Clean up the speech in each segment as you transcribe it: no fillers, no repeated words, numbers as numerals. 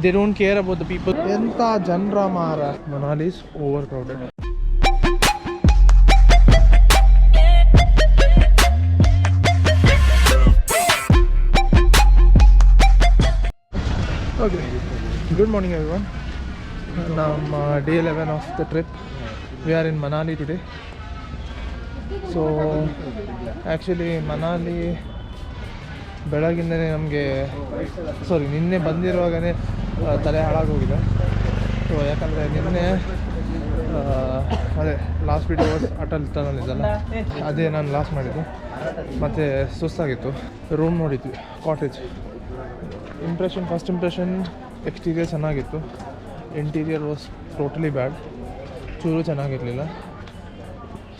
they don't care about the people. ಎಂತ ಜನರ ಮಾರ. Manali is overcrowded. Okay, good morning everyone. Day 11 of the trip. We are in Manali today. So actually Manali ಬೆಳಗಿಂದನೇ ನಮಗೆ ನಿನ್ನೆ ಬಂದಿರುವಾಗಲೇ ತಲೆ ಹಾಳಾಗೋಗಿದೆ. So ಯಾಕಂದರೆ ನಿನ್ನೆ ಅದೇ ಲಾಸ್ಟ್ ವಿಡಿಯೋ ಅಟಲ್ ಟನಲ್ ಇದಲ್ಲ, ಅದೇ ನಾನು ಲಾಸ್ಟ್ ಮಾಡಿದ್ದು. ಮತ್ತು ಸುಸ್ತಾಗಿತ್ತು. ರೂಮ್ ನೋಡಿದ್ವಿ, ಕಾಟೇಜ್. ಫಸ್ಟ್ ಇಂಪ್ರೆಷನ್ ಎಕ್ಸ್ಟೀರಿಯರ್ ಚೆನ್ನಾಗಿತ್ತು, ಇಂಟೀರಿಯರ್ ವಾಸ್ ಟೋಟಲಿ ಬ್ಯಾಡ್, ಚೂರು ಚೆನ್ನಾಗಿರಲಿಲ್ಲ.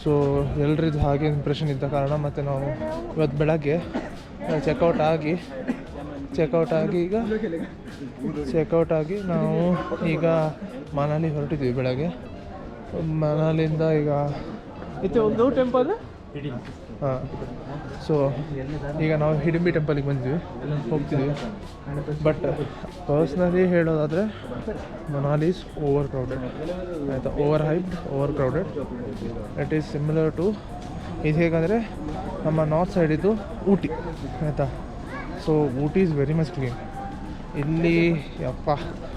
ಸೊ ಎಲ್ರಿದ್ದು ಹಾಗೆ ಇಂಪ್ರೆಷನ್ ಇದ್ದ ಕಾರಣ ಮತ್ತು ನಾವು ಇವತ್ತು ಬೆಳಗ್ಗೆ ಚೆಕ್ಔಟ್ ಆಗಿ ನಾವು ಈಗ ಮನಾಲಿ ಹೊರಟಿದ್ವಿ ಬೆಳಗ್ಗೆ. ಮನಾಲಿಂದ ಈಗ ಒಂದು ಟೆಂಪಲ್ ಹಾಂ. ಸೊ ಈಗ ನಾವು ಹಿಡಿಂಬಿ ಟೆಂಪಲಿಗೆ ಹೋಗ್ತಿದ್ವಿ. ಬಟ್ ಪರ್ಸ್ನಲಿ ಹೇಳೋದಾದರೆ ಮನಾಲಿ ಈಸ್ ಓವರ್ ಕ್ರೌಡೆಡ್ ಆಯಿತಾ. Overhyped, overcrowded. It is similar to ಇದು ಹೇಗಂದರೆ ನಮ್ಮ ನಾರ್ತ್ ಸೈಡಿದ್ದು ಊಟಿ ಆಯಿತಾ. So Ooty is very much clean. ಇಲ್ಲಿ ಯಪ್ಪ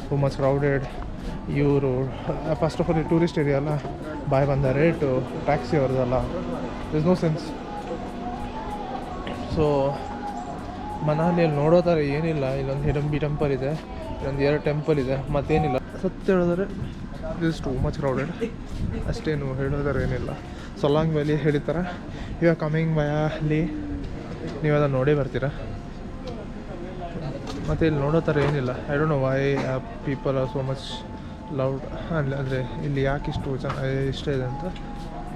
ಟು ಮಚ್ ಕ್ರೌಡೆಡ್. ಇವರು first of all tourist area ಅಲ್ಲ, ಬಾಯ್ ಬಂದ ರೇಟು, ಟ್ಯಾಕ್ಸಿ ಅವ್ರದ್ದಲ್ಲ, ಇಸ್ ನೋ ಸೆನ್ಸ್. ಸೊ ಮನಾಲಿಯಲ್ಲಿ ನೋಡೋ ಥರ ಏನಿಲ್ಲ. ಇಲ್ಲೊಂದು ಹಿಡಂಬಿ ಟೆಂಪಲ್ ಇದೆ, ಇಲ್ಲೊಂದು 2 ಟೆಂಪಲ್ ಇದೆ, ಮತ್ತೇನಿಲ್ಲ. ಸತ್ಯ ಹೇಳಿದ್ರೆ ಇಸ್ ಟು ಮಚ್ ಕ್ರೌಡೆಡ್, ಅಷ್ಟೇನು ಹೇಳೋದಾರ ಏನಿಲ್ಲ. ಸೊಲಾಂಗ್ ವ್ಯಾಲಿ ಹೇಳಿರ್ತಾರೆ, ಇವಾಗ ಕಮಿಂಗ್ ಬೈ ಅಲ್ಲಿ ನೀವು ಅದನ್ನು ನೋಡೇ ಬರ್ತೀರ. ಮತ್ತು ಇಲ್ಲಿ ನೋಡೋ ಥರ ಏನಿಲ್ಲ. I don't know why people are so much loud. ಅಂದರೆ ಇಲ್ಲಿ ಯಾಕೆ ಇಷ್ಟ ಇದೆ ಅಂತ.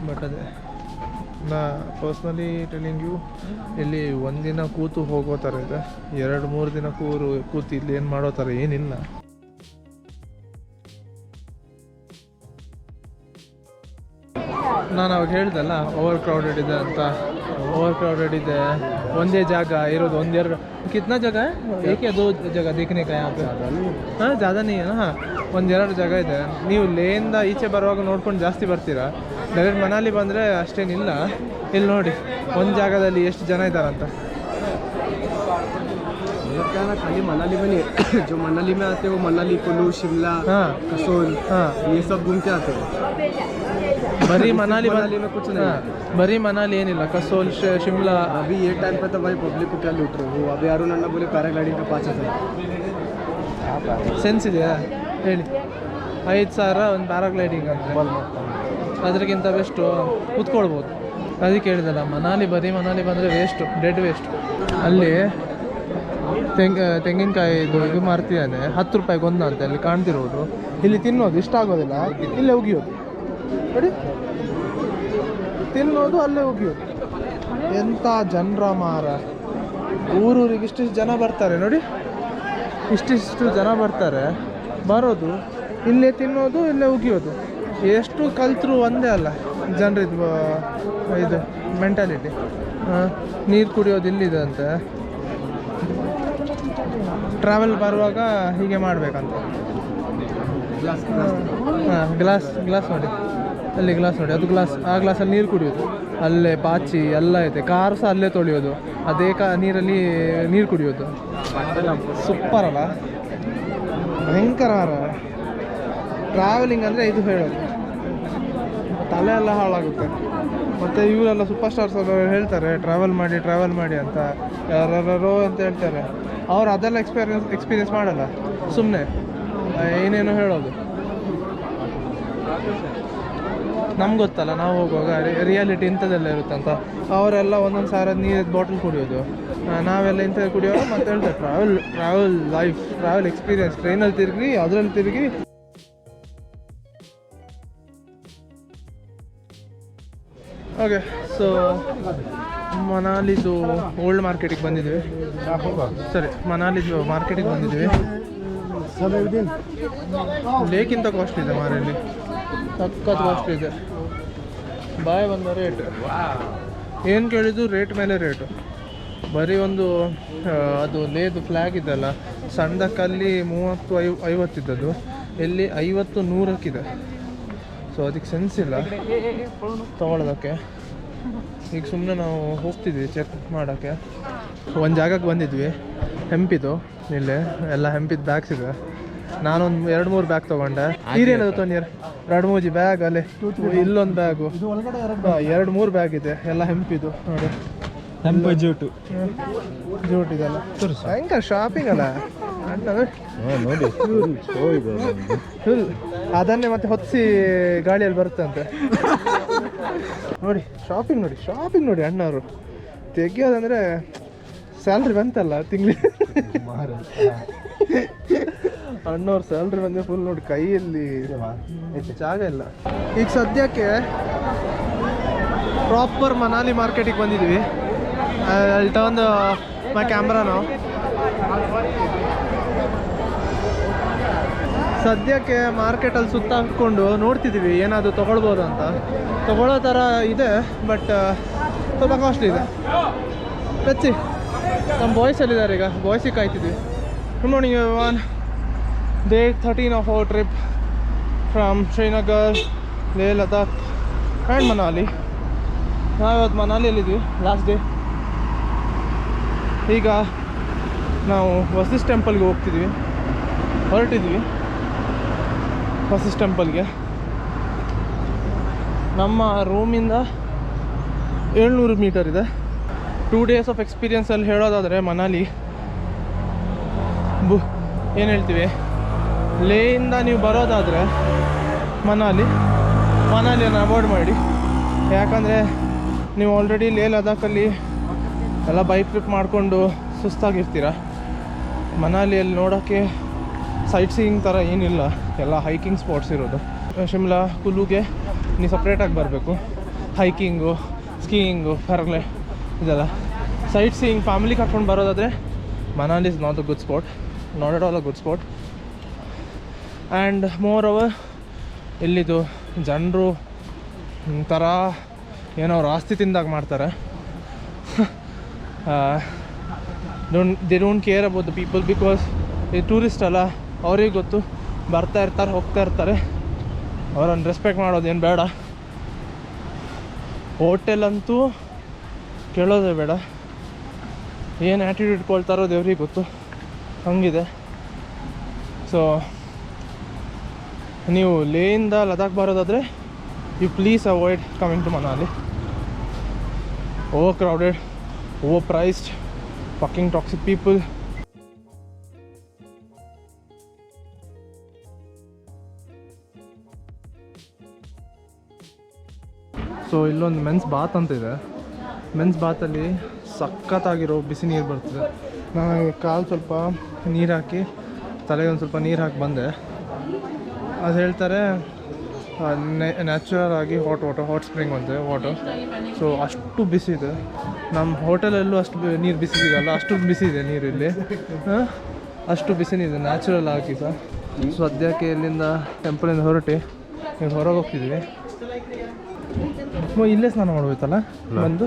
ಬಟ್ ಅದೇ ನಾ ಪರ್ಸ್ನಲಿ ಟೆಲಿಂಗ್ ಯು, ಇಲ್ಲಿ ಒಂದಿನ ಕೂತು ಹೋಗೋ ಥರ ಇದೆ, 2-3 ದಿನ ಕೂತು ಇಲ್ಲಿ ಏನು ಮಾಡೋ ಥರ ಏನಿಲ್ಲ. ನಾನು ಅವಾಗ ಹೇಳ್ದಲ್ಲ ಓವರ್ ಕ್ರೌಡೆಡ್ ಇದೆ ಅಂತ. ಓವರ್ ಕ್ರೌಡೆಡ್ ಇದೆ, ಒಂದೇ ಜಾಗ ಇರೋದು, 1-2 ಕಿತ್ನಾ ಜಾಗ ಏಕೆ 2 ಜಾಗ ದಿಕ್ಕನೆ ಕಾಯ ಹಾಂ ಜಾಗ ನೀ ಹಾಂ 1-2 ಜಾಗ ಇದೆ. ನೀವು ಲೇಯಿಂದ ಈಚೆ ಬರುವಾಗ ನೋಡ್ಕೊಂಡು ಜಾಸ್ತಿ ಬರ್ತೀರಾ. ಡೈರೆಕ್ಟ್ ಮನಾಲಿ ಬಂದರೆ ಅಷ್ಟೇನಿಲ್ಲ. ಇಲ್ಲಿ ನೋಡಿ ಒಂದು ಜಾಗದಲ್ಲಿ ಎಷ್ಟು ಜನ ಇದ್ದಾರಂತ. खाली मनाली में नहीं, जो मनाली में आते हैं वो मनाली, कुल्लू, शिमला, कसोल, ये सब घूम के आते हैं. बरी मनाली में कुछ नहीं, बरी मनाली ಏನಿಲ್ಲ, ಕಸೋಲ್, ಶಿಮ್ಲಾ. अभी ये टाइम पे तो भाई पब्लिक को क्या लूट रहे हो. अभी अरुण अन्ना बोले पैराग्लाइडिंग का 5,000. ಸೆನ್ಸ್ ಇದೆಯಾ ಹೇಳಿ? 5,000 ಒಂದು ಪ್ಯಾರಾಗ್ಲೈಡಿಂಗ್ ಅಂದರೆ ಅದಕ್ಕಿಂತ ಬೆಸ್ಟು ಕೂತ್ಕೊಳ್ಬೋದು. ಅದಕ್ಕೆ ಹೇಳಿದಲ್ಲ, ಬರೀ ಮನಾಲಿ ಬಂದರೆ ವೇಸ್ಟು, ಡೆಡ್ ವೇಸ್ಟ್. ಅಲ್ಲಿ ತೆಂಗಿನಕಾಯಿ ಇದು ಮಾರ್ತಿದ್ದಾನೆ, 10 ರೂಪಾಯಿಗೆ ಒಂದು ಅಂತ ಅಲ್ಲಿ ಕಾಣ್ತಿರೋದು. ಇಲ್ಲಿ ತಿನ್ನೋದು ಇಷ್ಟ ಆಗೋದಿಲ್ಲ, ಇಲ್ಲೇ ಉಗಿಯೋದು ನೋಡಿ, ತಿನ್ನೋದು ಅಲ್ಲೇ ಉಗಿಯೋದು. ಎಂಥ ಜನರ ಮಾರ. ಊರೂರಿಗೆ ಇಷ್ಟಿಷ್ಟು ಜನ ಬರ್ತಾರೆ ನೋಡಿ, ಇಷ್ಟಿಷ್ಟು ಜನ ಬರ್ತಾರೆ, ಬರೋದು ಇಲ್ಲೇ ತಿನ್ನೋದು, ಇಲ್ಲೇ ಉಗಿಯೋದು. ಎಷ್ಟು ಕಲ್ತರೂ ಒಂದೇ ಅಲ್ಲ ಜನರಿದ್ದು ಇದು ಮೆಂಟಾಲಿಟಿ. ನೀರು ಕುಡಿಯೋದು ಇಲ್ಲಿದೆ ಅಂತೆ, ಟ್ರಾವೆಲ್ ಬರುವಾಗ ಹೀಗೆ ಮಾಡಬೇಕಂತ. ಹಾಂ ಗ್ಲಾಸ್ ನೋಡಿ, ಅಲ್ಲಿ ಗ್ಲಾಸ್ ನೋಡಿ, ಅದು ಆ ಗ್ಲಾಸಲ್ಲಿ ನೀರು ಕುಡಿಯೋದು. ಅಲ್ಲೇ ಪಾಚಿ ಎಲ್ಲ ಐತೆ, ಕಾರು ಸಹ ಅಲ್ಲೇ ತೊಳೆಯೋದು, ಅದೇ ನೀರಲ್ಲಿ ನೀರು ಕುಡಿಯೋದು. ಸೂಪರ್ ಅಲ್ಲ, ಭಯಂಕರ. ಟ್ರಾವೆಲಿಂಗ್ ಅಂದರೆ ಇದು ಹೇಳೋದು, ತಲೆ ಎಲ್ಲ ಹಾಳಾಗುತ್ತೆ. ಮತ್ತು ಇವರೆಲ್ಲ ಸೂಪರ್ ಸ್ಟಾರ್ಸ್ ಎಲ್ಲ ಹೇಳ್ತಾರೆ ಟ್ರಾವೆಲ್ ಮಾಡಿ ಅಂತ, ಯಾರೋ ಅಂತ ಹೇಳ್ತಾರೆ. ಅವ್ರು ಅದೆಲ್ಲ ಎಕ್ಸ್ಪೀರಿಯನ್ಸ್ ಮಾಡಲ್ಲ, ಸುಮ್ಮನೆ ಏನೇನೋ ಹೇಳೋದು. ನಮ್ಗೆ ಗೊತ್ತಲ್ಲ, ನಾವು ಹೋಗುವಾಗ ರಿಯಾಲಿಟಿ ಇಂಥದ್ದೆಲ್ಲ ಇರುತ್ತಂತ. ಅವರೆಲ್ಲ ಒಂದೊಂದು ಸಾವಿರ ನೀರಿದ್ದು ಬಾಟಲ್ ಕುಡಿಯೋದು, ನಾವೆಲ್ಲ ಇಂಥದ್ದು ಕುಡಿಯೋದು. ಮತ್ತು ಹೇಳ್ತಾರೆ ಟ್ರಾವೆಲ್ ಲೈಫ್, ಟ್ರಾವೆಲ್ ಎಕ್ಸ್ಪೀರಿಯನ್ಸ್, ಟ್ರೈನಲ್ಲಿ ತಿರುಗಿ, ಅದರಲ್ಲಿ ತಿರುಗಿ. ಓಕೆ, ಸೊ ಮನಾಲಿದು ಓಲ್ಡ್ ಮಾರ್ಕೆಟಿಗೆ ಬಂದಿದ್ದೀವಿ. ಮನಾಲಿದು ಮಾರ್ಕೆಟಿಗೆ ಬಂದಿದ್ದೀವಿ. ಲೇಕಿಂತ ಕಾಸ್ಟ್ಲಿ ಇದೆ ಮಾರಲ್ಲಿ, ಸಖತ್ ಕಾಸ್ಟ್ಲಿ ಇದೆ. ಬಾಯ್ ಬಂದ ರೇಟ್ ಏನು ಕೇಳಿದ್ದು ರೇಟ್ ಮೇಲೆ ರೇಟು. ಬರೀ ಒಂದು ಅದು ಲೇದು ಫ್ಲ್ಯಾಗ್ ಇದೆಲ್ಲ ಸಣ್ಣದಕ್ಕಲ್ಲಿ 30-50 ಇದ್ದದ್ದು, ಇಲ್ಲಿ 50-100ಕ್ಕಿದೆ. ಸೊ ಅದಕ್ಕೆ ಸೆನ್ಸ್ ಇಲ್ಲ ತೊಗೊಳೋದಕ್ಕೆ. ಈಗ ಸುಮ್ಮನೆ ನಾವು ಹೋಗ್ತಿದ್ವಿ ಚೆಕ್ ಮಾಡೋಕ್ಕೆ. ಒಂದು ಜಾಗಕ್ಕೆ ಬಂದಿದ್ವಿ, ಹೆಂಪಿದು. ಇಲ್ಲಿ ಎಲ್ಲ ಹೆಂಪಿದ ಬ್ಯಾಗ್ಸ್ ಇದೆ. ನಾನೊಂದು 2-3 ಬ್ಯಾಗ್ ತೊಗೊಂಡೆ. ಈರೇನದು ತೊಂದಿರ 2-3 ಬ್ಯಾಗ್ ಅಲ್ಲಿ, ಇಲ್ಲೊಂದು ಬ್ಯಾಗು, 2-3 ಬ್ಯಾಗ್ ಇದೆ ಎಲ್ಲ ಹೆಂಪಿದು. ನೋಡಿ ಹೆಂಪು ಜೂಟು ಇದೆಲ್ಲ ಭಯಂಕರ ಶಾಪಿಂಗ್ ಅಲ್ಲ ನೋಡಿ. ಫುಲ್ ಅದನ್ನೇ ಮತ್ತೆ ಹೊತ್ತಿಸಿ ಗಾಳಿಯಲ್ಲಿ ಬರುತ್ತಂತೆ. ನೋಡಿ ಶಾಪಿಂಗ್ ನೋಡಿ ಅಣ್ಣವರು ತೆಗಿಯೋದಂದ್ರೆ ಸ್ಯಾಲ್ರಿ ಬಂತಲ್ಲ ತಿಂಗಳಿಗೆ. ಅಣ್ಣವ್ರ ಸ್ಯಾಲ್ರಿ ಬಂದರೆ ಫುಲ್ ನೋಡಿ ಕೈಯಲ್ಲಿ ಜಾಗ ಇಲ್ಲ. ಈಗ ಸದ್ಯಕ್ಕೆ ಪ್ರಾಪರ್ ಮನಾಲಿ ಮಾರ್ಕೆಟಿಗೆ ಬಂದಿದ್ವಿ. I'll turn my camera now. ಸದ್ಯಕ್ಕೆ ಮಾರ್ಕೆಟಲ್ಲಿ ಸುತ್ತ ಹಾಕ್ಕೊಂಡು ನೋಡ್ತಿದ್ದೀವಿ ಏನಾದರೂ ತೊಗೊಳ್ಬೋದು ಅಂತ. ತೊಗೊಳ್ಳೋ ಥರ ಇದೆ, ಬಟ್ ಸ್ವಲ್ಪ ಕಾಸ್ಟ್ಲಿ ಇದೆ. ಹೆಚ್ಚಿ ನಮ್ಮ ಬಾಯ್ಸಲ್ಲಿದ್ದಾರೆ, ಈಗ ಬಾಯ್ಸಿಗೆ ಕಾಯ್ತಿದ್ವಿ. Good morning everyone. Day 13 of our trip from Srinagar, Leh Ladakh and Manali. ನಾವು ಇವತ್ತು ಮನಾಲಿಯಲ್ಲಿದ್ವಿ, ಲಾಸ್ಟ್ ಡೇ. ಈಗ ನಾವು ವಸಿಷ್ಠ ಟೆಂಪಲ್ಗೆ ಹೊರಟಿದ್ವಿ. ವಸಿಷ್ಠ ಟೆಂಪಲ್ಗೆ ನಮ್ಮ ರೂಮಿಂದ 700 ಮೀಟರ್ ಇದೆ. 2 days ಆಫ್ ಎಕ್ಸ್ಪೀರಿಯನ್ಸಲ್ಲಿ ಹೇಳೋದಾದರೆ ಮನಾಲಿ ಏನು ಹೇಳ್ತೀವಿ, ಲೇಯಿಂದ ನೀವು ಬರೋದಾದರೆ ಮನಾಲಿಯನ್ನು ಅವಾಯ್ಡ್ ಮಾಡಿ. ಯಾಕಂದರೆ ನೀವು ಆಲ್ರೆಡಿ ಲೇ ಲದಾಖಲ್ಲಿ ಎಲ್ಲ ಬೈಕ್ ಟ್ರಿಪ್ ಮಾಡಿಕೊಂಡು ಸುಸ್ತಾಗಿರ್ತೀರ. ಮನಾಲಿಯಲ್ಲಿ ನೋಡೋಕ್ಕೆ ಸೈಟ್ ಸೀಯಿಂಗ್ ಥರ ಏನಿಲ್ಲ, ಎಲ್ಲ ಹೈಕಿಂಗ್ ಸ್ಪಾಟ್ಸ್ ಇರೋದು. ಶಿಮ್ಲಾ ಕುಲ್ಲುಗೆ ನೀವು ಸಪ್ರೇಟಾಗಿ ಬರಬೇಕು. ಹೈಕಿಂಗು, ಸ್ಕೀಯಿಂಗು, ಪ್ಯಾರಗ್ಲೈ ಇದೆಲ್ಲ ಸೈಟ್ ಸೀಯಿಂಗ್ ಫ್ಯಾಮಿಲಿ ಕರ್ಕೊಂಡು ಬರೋದಾದರೆ Manali is not a good spot, not at all a good spot. And more over ಇಲ್ಲಿದು ಜನರು ಒಂಥರ ಏನೋ ಅವ್ರು ಆಸ್ತಿ ತಿಂದಾಗ ಮಾಡ್ತಾರೆ. They don't care about the people, because ಈ ಟೂರಿಸ್ಟ್ ಅಲ್ಲ, ಅವ್ರಿಗೆ ಗೊತ್ತು, ಬರ್ತಾ ಇರ್ತಾರೆ ಹೋಗ್ತಾ ಇರ್ತಾರೆ. ಅವರನ್ನು ರೆಸ್ಪೆಕ್ಟ್ ಮಾಡೋದೇನು ಬೇಡ. ಹೋಟೆಲಂತೂ ಕೇಳೋದೇ ಬೇಡ, ಏನು ಆ್ಯಟಿಟ್ಯೂಡ್ ಇಟ್ಕೊಳ್ತಾರೋ ದೇವ್ರಿಗೆ ಗೊತ್ತು, ಹಂಗಿದೆ. ಸೊ ನೀವು ಲೇಯಿಂದ ಲದಾಖ್ ಬರೋದಾದರೆ you please avoid coming to Manali. Overcrowded, overpriced, fucking toxic people. So ಇಲ್ಲೊಂದು ಮೆನ್ಸ್ ಬಾತ್ ಅಂತ ಇದೆ. ಮೆನ್ಸ್ ಬಾತಲ್ಲಿ ಸಖತ್ತಾಗಿರೋ ಬಿಸಿ ನೀರು ಬರ್ತದೆ. ನಾನು ಕಾಲು ಸ್ವಲ್ಪ ನೀರು ಹಾಕಿ, ತಲೆಗೆ ಒಂದು ಸ್ವಲ್ಪ ನೀರು ಹಾಕಿ ಬಂದೆ. ಅದು ಹೇಳ್ತಾರೆ ನ್ಯಾಚುರಲ್ ಆಗಿ ಹಾಟ್ ಸ್ಪ್ರಿಂಗ್ ಅಂತೆ ವಾಟರ್. ಸೊ ಅಷ್ಟು ಬಿಸಿ ಇದೆ. ನಮ್ಮ ಹೋಟೆಲಲ್ಲೂ ಅಷ್ಟು ನೀರು ಬಿಸಿ ಸಿಗಲ್ಲ, ಅಷ್ಟು ಬಿಸಿ ಇದೆ ನೀರು ಇಲ್ಲಿ. ಅಷ್ಟು ಬಿಸಿ ಇದೆ ನ್ಯಾಚುರಲ್ ಆಗಿ. ಸದ್ಯಕ್ಕೆ ಇಲ್ಲಿಂದ ಟೆಂಪಲಿಂದ ಹೊರಟಿ ಈಗ ಹೊರಗೆ ಹೋಗ್ತಿದ್ವಿ. ಇಲ್ಲೇ ಸ್ನಾನ ಮಾಡ್ಬೇಕಲ್ಲ, ಬಂದು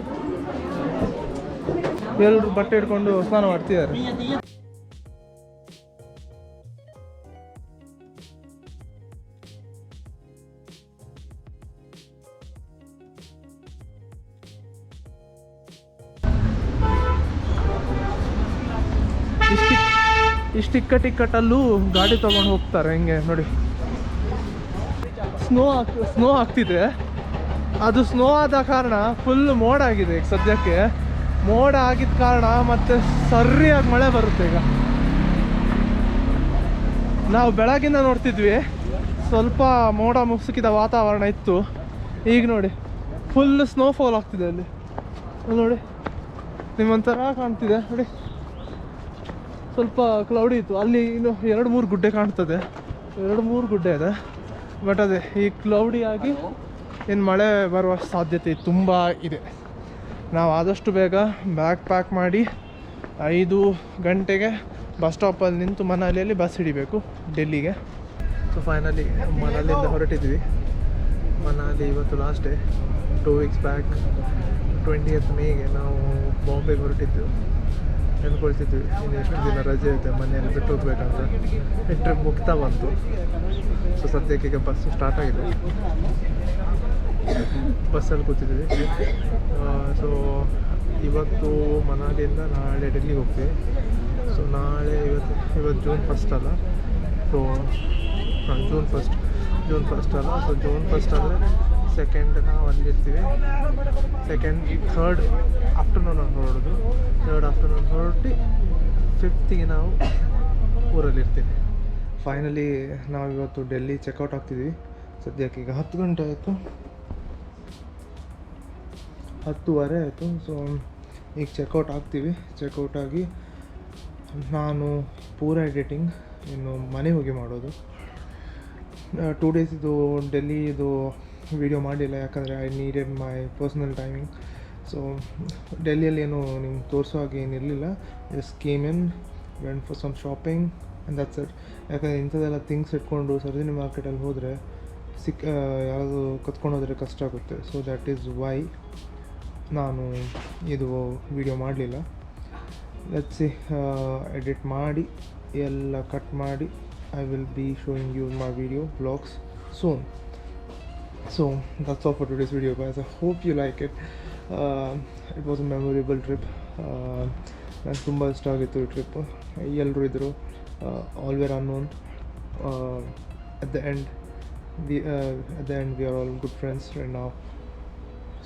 ಎಲ್ಲರೂ ಬಟ್ಟೆ ಹಿಡ್ಕೊಂಡು ಸ್ನಾನ ಮಾಡ್ತಿದ್ದಾರೆ. ಇಷ್ಟು ಟಿಕ್ಕಟಲ್ಲೂ ಗಾಡಿ ತೊಗೊಂಡು ಹೋಗ್ತಾರೆ. ಹಿಂಗೆ ನೋಡಿ, ಸ್ನೋ ಆಗ್ತಿದೆ. ಅದು ಸ್ನೋ ಆದ ಕಾರಣ ಫುಲ್ ಮೋಡ ಆಗಿದೆ. ಈಗ ಸದ್ಯಕ್ಕೆ ಮೋಡ ಆಗಿದ್ದ ಕಾರಣ ಮತ್ತೆ ಸರಿಯಾಗಿ ಮಳೆ ಬರುತ್ತೆ. ಈಗ ನಾವು ಬೆಳಗಿಂದ ನೋಡ್ತಿದ್ವಿ, ಸ್ವಲ್ಪ ಮೋಡ ಮುಸುಕಿದ ವಾತಾವರಣ ಇತ್ತು. ಈಗ ನೋಡಿ ಫುಲ್ ಸ್ನೋಫಾಲ್ ಆಗ್ತಿದೆ. ಅಲ್ಲಿ ನೋಡಿ ನಿಮ್ಮೊಂಥರ ಕಾಣ್ತಿದೆ ನೋಡಿ, ಸ್ವಲ್ಪ ಕ್ಲೌಡಿ ಇತ್ತು. ಅಲ್ಲಿ ಇನ್ನು 2-3 ಗುಡ್ಡೆ ಕಾಣ್ತದೆ, 2-3 ಗುಡ್ಡೆ ಇದೆ. ಬಟ್ ಅದೇ ಈ ಕ್ಲೌಡಿ ಆಗಿ ಇನ್ನು ಮಳೆ ಬರುವ ಸಾಧ್ಯತೆ ತುಂಬ ಇದೆ. ನಾವು ಆದಷ್ಟು ಬೇಗ ಬ್ಯಾಗ್ ಪ್ಯಾಕ್ ಮಾಡಿ 5 ಗಂಟೆಗೆ ಬಸ್ ಸ್ಟಾಪಲ್ಲಿ ನಿಂತು ಮನಾಲಿಯಲ್ಲಿ ಬಸ್ ಹಿಡಿಬೇಕು ಡೆಲ್ಲಿಗೆ. ಸೊ ಫೈನಲಿ ಮನಾಲಿಯಿಂದ ಹೊರಟಿದ್ವಿ. ಮನಾಲಿ ಇವತ್ತು last day. 2 weeks back 20th ಮೇಗೆ ನಾವು ಬಾಂಬೆಗೆ ಹೊರಟಿದ್ದೆವು. ಅಂದ್ಕೊಳ್ತಿದ್ವಿ ಇನ್ನು ಎಷ್ಟು ದಿನ ರಜೆ ಐತೆ ಮನೆಯಲ್ಲಿ ಬಿಟ್ಟು ಹೋಗ್ಬೇಕಂತ ಟ್ರಿಪ್ ಮುಗ್ತಾ ಬಂತು. ಸೊ ಸದ್ಯಕ್ಕೆ ಈಗ ಬಸ್ಸು ಸ್ಟಾರ್ಟ್ ಆಗಿದೆ, ಬಸ್ಸಲ್ಲಿ ಕೂತಿದ್ವಿ. ಸೊ ಇವತ್ತು ಮನಾಲಿಯಿಂದ ನಾಳೆ ಡೆಲ್ಲಿಗೆ ಹೋಗ್ತೀವಿ. ಸೊ ನಾಳೆ ಇವತ್ತು ಜೂನ್ 1 ಅಲ್ಲ, ಸೊ ಹಾಂ ಜೂನ್ ಫಸ್ಟ್ ಅಲ್ಲ. ಸೊ ಜೂನ್ 1 ಅಂದರೆ 2nd ನಾವು ಅಲ್ಲಿರ್ತೀವಿ. 2nd 3rd afternoon ಹೊರಡೋದು. 3rd afternoon ಹೊರಟಿ 5th ನಾವು ಊರಲ್ಲಿರ್ತೀವಿ. ಫೈನಲಿ ನಾವು ಇವತ್ತು ಡೆಲ್ಲಿ ಚೆಕ್ಔಟ್ ಆಗ್ತಿದ್ವಿ. ಸದ್ಯಕ್ಕೆ ಈಗ 10 ಗಂಟೆ ಆಯಿತು, 10:15 ಆಯಿತು. ಸೊ ಈಗ ಚೆಕ್ಔಟ್ ಆಗ್ತೀವಿ. ಚೆಕ್ಔಟ್ ಆಗಿ ನಾನು ಪೂರ ಎಡಿಟಿಂಗ್ ಇನ್ನು ಮನೆಗೆ ಹೋಗಿ ಮಾಡೋದು. 2 days ಇದು ಡೆಲ್ಲಿದು ವೀಡಿಯೋ ಮಾಡಲಿಲ್ಲ, ಯಾಕಂದರೆ I needed my personal timing. So ಡೆಲ್ಲಿಯಲ್ಲಿ ಏನು ನಿಮ್ಗೆ ತೋರಿಸೋ ಹಾಗೆ ಏನಿರಲಿಲ್ಲ. Just came in, went for some shopping and that's it. ಯಾಕಂದರೆ ಇಂಥದ್ದೆಲ್ಲ ಥಿಂಗ್ಸ್ ಇಟ್ಕೊಂಡು ಸರೋಜಿನಿ ಮಾರ್ಕೆಟಲ್ಲಿ ಹೋದರೆ ಯಾವುದು ಕತ್ಕೊಂಡು ಹೋದರೆ ಕಷ್ಟ ಆಗುತ್ತೆ. ಸೊ ದ್ಯಾಟ್ ಈಸ್ ವೈ ನಾನು ಇದು ವೀಡಿಯೋ ಮಾಡಲಿಲ್ಲ. ಲೆಟ್ಸ್ ಸಿ, ಎಡಿಟ್ ಮಾಡಿ ಎಲ್ಲ ಕಟ್ ಮಾಡಿ I will be showing you my video vlogs soon. So that's all for today's video, guys. I hope you like it. It was a memorable trip. ನಂಗೆ ತುಂಬ ಇಷ್ಟ ಆಗಿತ್ತು ಈ trip. ಎಲ್ಲರೂ ಇದ್ದರು, all were unknown. At the end we are all good friends right now.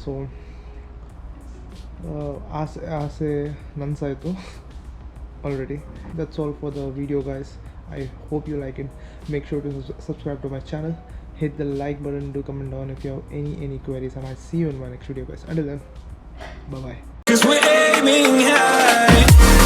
So ಆಸೆ ನನ್ಸಾಯಿತು already. That's all for the video, guys. I hope you like it. Make sure to subscribe to my channel, hit the like button, do comment down if you have any queries, and I'll see you in my next video, guys. Until then, bye bye. 'Cause we're aiming high.